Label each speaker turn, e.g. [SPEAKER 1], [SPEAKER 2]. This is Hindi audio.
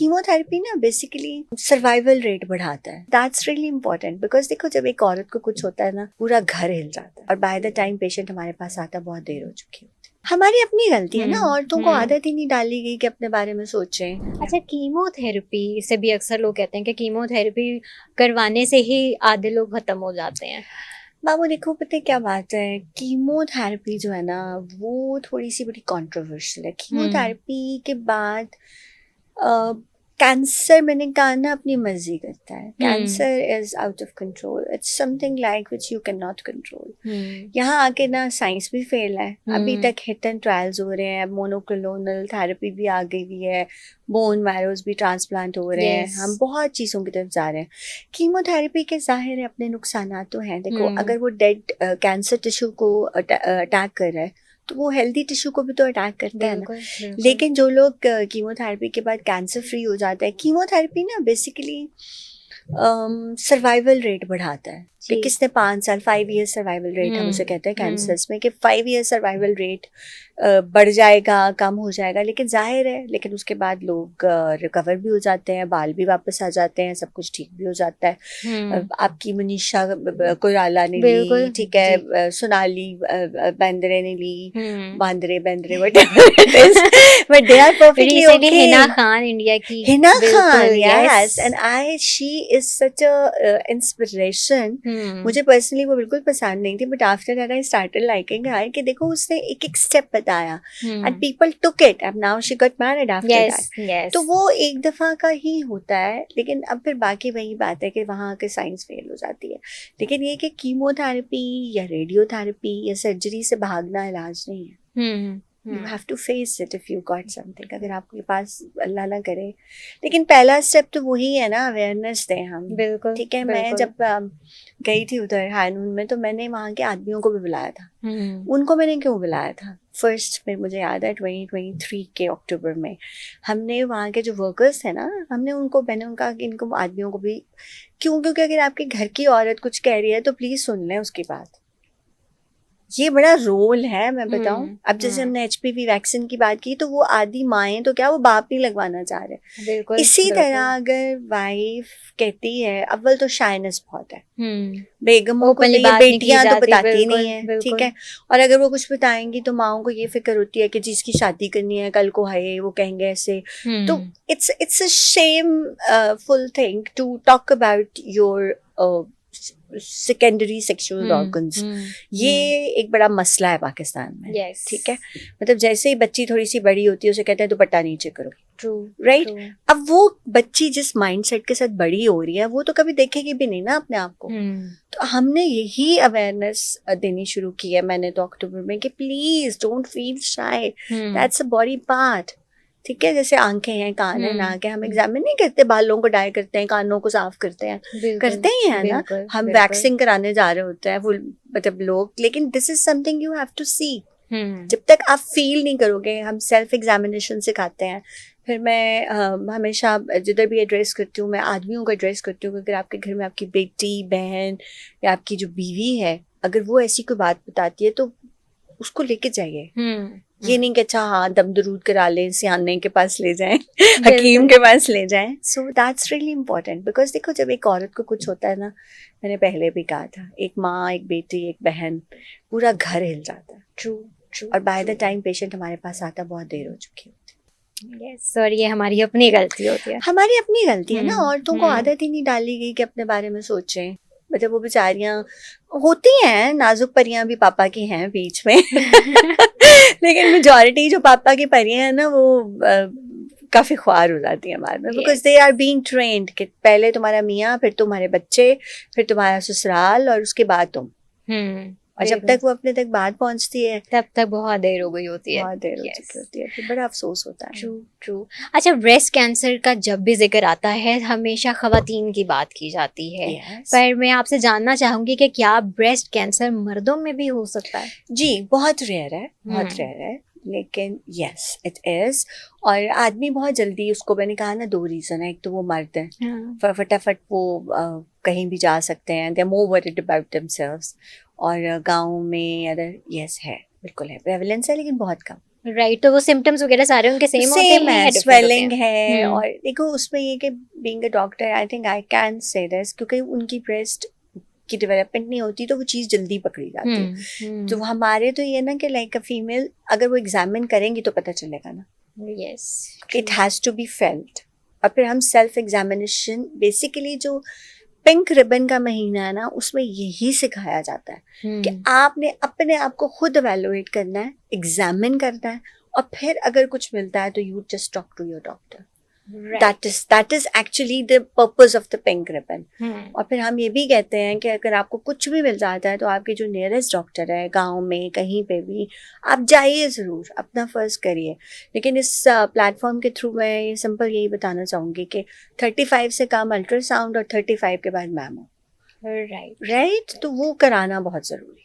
[SPEAKER 1] कीमोथेरेपी ना बेसिकली सर्वाइवल रेट बढ़ाता है. दैट्स रियली इंपॉर्टेंट बिकॉज देखो जब एक औरत को कुछ होता है ना पूरा घर हिल जाता है और बाय द टाइम पेशेंट हमारे पास आता है बहुत देर हो चुकी होती है. हमारी अपनी गलती है ना, औरतों को आदत ही नहीं डाली गई कि अपने बारे में सोचें.
[SPEAKER 2] अच्छा, कीमोथेरेपी से भी अक्सर लोग कहते हैं कि कीमोथेरेपी करवाने से ही आधे लोग खत्म हो जाते हैं.
[SPEAKER 1] बाबू देखो पता है क्या बात है, कीमोथेरेपी जो है ना वो थोड़ी सी बड़ी कंट्रोवर्शियल है. कीमोथेरेपी के बाद कैंसर मैंने कहा ना अपनी मर्जी करता है. Cancer is out of control. It's something like which you can not control. यहाँ आके ना साइंस भी फेल है. अभी तक हिट एंड ट्रायल्स हो रहे हैं. मोनोक्लोनल थेरेपी भी आ गई हुई है. बोन मैरोज भी ट्रांसप्लांट हो रहे हैं. हम बहुत चीज़ों की तरफ जा रहे हैं. कीमोथेरेपी के जाहिर है अपने नुकसान तो हैं. देखो अगर वो डेड कैंसर टिश्यू को अटैक कर रहा है तो वो हेल्दी टिश्यू को भी तो अटैक करता है ना. लेकिन जो लोग कीमोथेरेपी के बाद कैंसर फ्री हो जाता है, कीमोथेरेपी ना बेसिकली सर्वाइवल रेट बढ़ाता है. कि किसने 5 साल 5 ईयर सर्वाइवल रेट हम उसे कहते हैं कैंसर्स में कि 5 ईयर सर्वाइवल रेट बढ़ जाएगा, कम हो जाएगा. लेकिन जाहिर है लेकिन उसके बाद लोग रिकवर भी हो जाते हैं, बाल भी वापस आ जाते हैं, सब कुछ ठीक भी हो जाता है. आपकी मनीषा कोइराला ने ली, ठीक है, सोनाली बेंद्रे ने ली, Bandre whatever it is, but they are perfectly okay.
[SPEAKER 2] Hina Khan India की,
[SPEAKER 1] Hina Khan, yes, and she is such a inspiration. मुझे पर्सनली वो बिल्कुल पसंद नहीं थी, but after that I started liking her कि देखो उसने एक एक स्टेप बताया and people took it and now she got married after that. तो वो एक दफा का ही होता है. लेकिन अब फिर बाकी वही बात है कि वहाँ के साइंस फेल हो जाती है. लेकिन ये कि कीमोथेरेपी या रेडियोथेरेपी या सर्जरी से भागना इलाज नहीं है. You have to face it if you got something. अगर आपके पास अल्लाह ना करे. लेकिन पहला स्टेप तो वही है ना, अवेयरनेस दें हम.
[SPEAKER 2] बिल्कुल,
[SPEAKER 1] ठीक है. मैं जब गई थी उधर हानून में तो मैंने वहाँ के आदमियों को भी बुलाया था. उनको मैंने क्यों बुलाया था? फर्स्ट में मुझे याद है 2023 के अक्टूबर में हमने वहाँ के जो वर्कर्स हैं ना, मैंने उनको कहा कि इनको आदमियों को भी क्योंकि अगर आपके घर की औरत कुछ कह रही है तो प्लीज सुन लें उसकी बात. ये बड़ा रोल है, मैं बताऊं. अब जैसे हमने HPV वैक्सीन की बात की तो वो आदि माएँ तो क्या वो बाप नहीं लगवाना चाह रहे. इसी तरह अगर वाइफ कहती है, अव्वल तो शाइनेस बहुत है. बेगमों को ये बेटियां तो बताती नहीं है, ठीक है. और अगर वो कुछ बताएंगी तो माओं को ये फिक्र होती है कि जिसकी शादी करनी है कल को है वो कहेंगे ऐसे. तो it's a shameful thing to talk about your secondary sexual organs. ये एक बड़ा मसला है पाकिस्तान में. ठीक है. मतलब जैसे ही बच्ची थोड़ी सी बड़ी होती है उसे कहते हैं दुपट्टा नीचे करो. राइट. अब वो बच्ची जिस माइंडसेट के साथ बड़ी हो रही है वो तो कभी देखेगी भी नहीं ना अपने आप को. तो हमने यही अवेयरनेस देनी शुरू की है मैंने तो अक्टूबर में कि please don't feel shy. That's a body part. ठीक है. जैसे आंखें हैं, कान है, नाक है. हम एग्जामिन नहीं करते, बालों को डाई करते हैं, कानों को साफ करते हैं, करते ही है ना. हम वैक्सिंग कराने जा रहे होते हैं मतलब लोग. लेकिन this is something you have to see. जब तक आप फील नहीं करोगे, हम सेल्फ एग्जामिनेशन सिखाते हैं. फिर मैं हमेशा जिधर भी एड्रेस करती हूँ मैं आदमियों को एड्रेस करती हूँ. अगर आपके घर में आपकी बेटी, बहन या आपकी जो बीवी है अगर वो ऐसी कोई बात बताती है तो उसको लेके जाइए. ये नहीं कि अच्छा हाँ दम दरूद करा लें, सियाने के पास ले जाएं, हकीम के पास ले जाएं. So that's really important because देखो जब एक औरत को कुछ होता है ना, मैंने पहले भी कहा था, एक माँ, एक बेटी, एक बहन, पूरा घर हिल जाता है. ट्रू. और बाय द टाइम पेशेंट हमारे पास आता बहुत देर हो चुकी होती है.
[SPEAKER 2] और ये हमारी अपनी गलती होती है.
[SPEAKER 1] हमारी अपनी गलती है ना. औरतों को आदत ही नहीं डाली गई कि अपने बारे में सोचें. मतलब वो बेचारियां होती हैं, नाजुक परियां भी पापा की हैं बीच में. लेकिन मेजॉरिटी जो पापा की परियां हैं ना वो काफी ख्वार हो जाती है बाद में. Because they are being trained कि पहले तुम्हारा मियाँ, फिर तुम्हारे बच्चे, फिर तुम्हारा ससुराल और उसके बाद तुम. और जब तक वो अपने तक बात पहुंचती है
[SPEAKER 2] तब तक बहुत देर हो गई होती है.
[SPEAKER 1] बहुत देर हो चुकी होती है. फिर बड़ा अफसोस होता है.
[SPEAKER 2] ट्रू. अच्छा, ब्रेस्ट कैंसर का जब भी जिक्र आता है हमेशा खवातीन की बात की जाती है. पर मैं आपसे जानना चाहूंगी कि क्या ब्रेस्ट कैंसर मर्दों में भी हो सकता है?
[SPEAKER 1] जी, बहुत रेयर है, बहुत रेयर है. लेकिन यस इट इज. और आदमी बहुत जल्दी, उसको मैंने कहा ना 2 रीजन है. एक तो वो मर्द है, फटाफट वो कहीं भी जा सकते हैं. They are more worried about themselves. और गाँव में अदर यस है, बिल्कुल है, प्रेवलेंस है लेकिन बहुत कम.
[SPEAKER 2] राइट, तो वो सिम्टम्स वगैरह सारे उनके सेम होते हैं
[SPEAKER 1] है,
[SPEAKER 2] या different
[SPEAKER 1] स्वेलिंग
[SPEAKER 2] होते हैं?
[SPEAKER 1] है। और देखो उसमें ये कि being a doctor I think I can say this, क्योंकि उनकी ब्रेस्ट की डेवलपमेंट नहीं होती तो वो चीज़ जल्दी पकड़ी जाती है। तो हमारे तो ये ना कि लाइक अ फीमेल अगर वो एग्जामिन करेंगी तो पता चलेगा ना,
[SPEAKER 2] yes,
[SPEAKER 1] it has to be felt. और फिर हम सेल्फ एग्जामिनेशन, बेसिकली जो पिंक रिबन का महीना है ना, उसमें यही सिखाया जाता है कि आपने अपने आप को खुद एवेलुएट करना है, एग्जामिन करना है, और फिर अगर कुछ मिलता है तो you just talk to your doctor. that is actually the purpose of the pink ribbon. और फिर हम ये भी कहते हैं कि अगर आपको कुछ भी मिल जाता है तो आपके जो नियरेस्ट डॉक्टर है गांव में कहीं पे भी, आप जाइए ज़रूर, अपना फ़र्ज करिए। लेकिन इस प्लेटफॉर्म के थ्रू मैं ये सिंपल यही बताना चाहूँगी कि 35 से कम अल्ट्रासाउंड और 35 के बाद मैमो, राइट, तो वो कराना बहुत ज़रूरी है।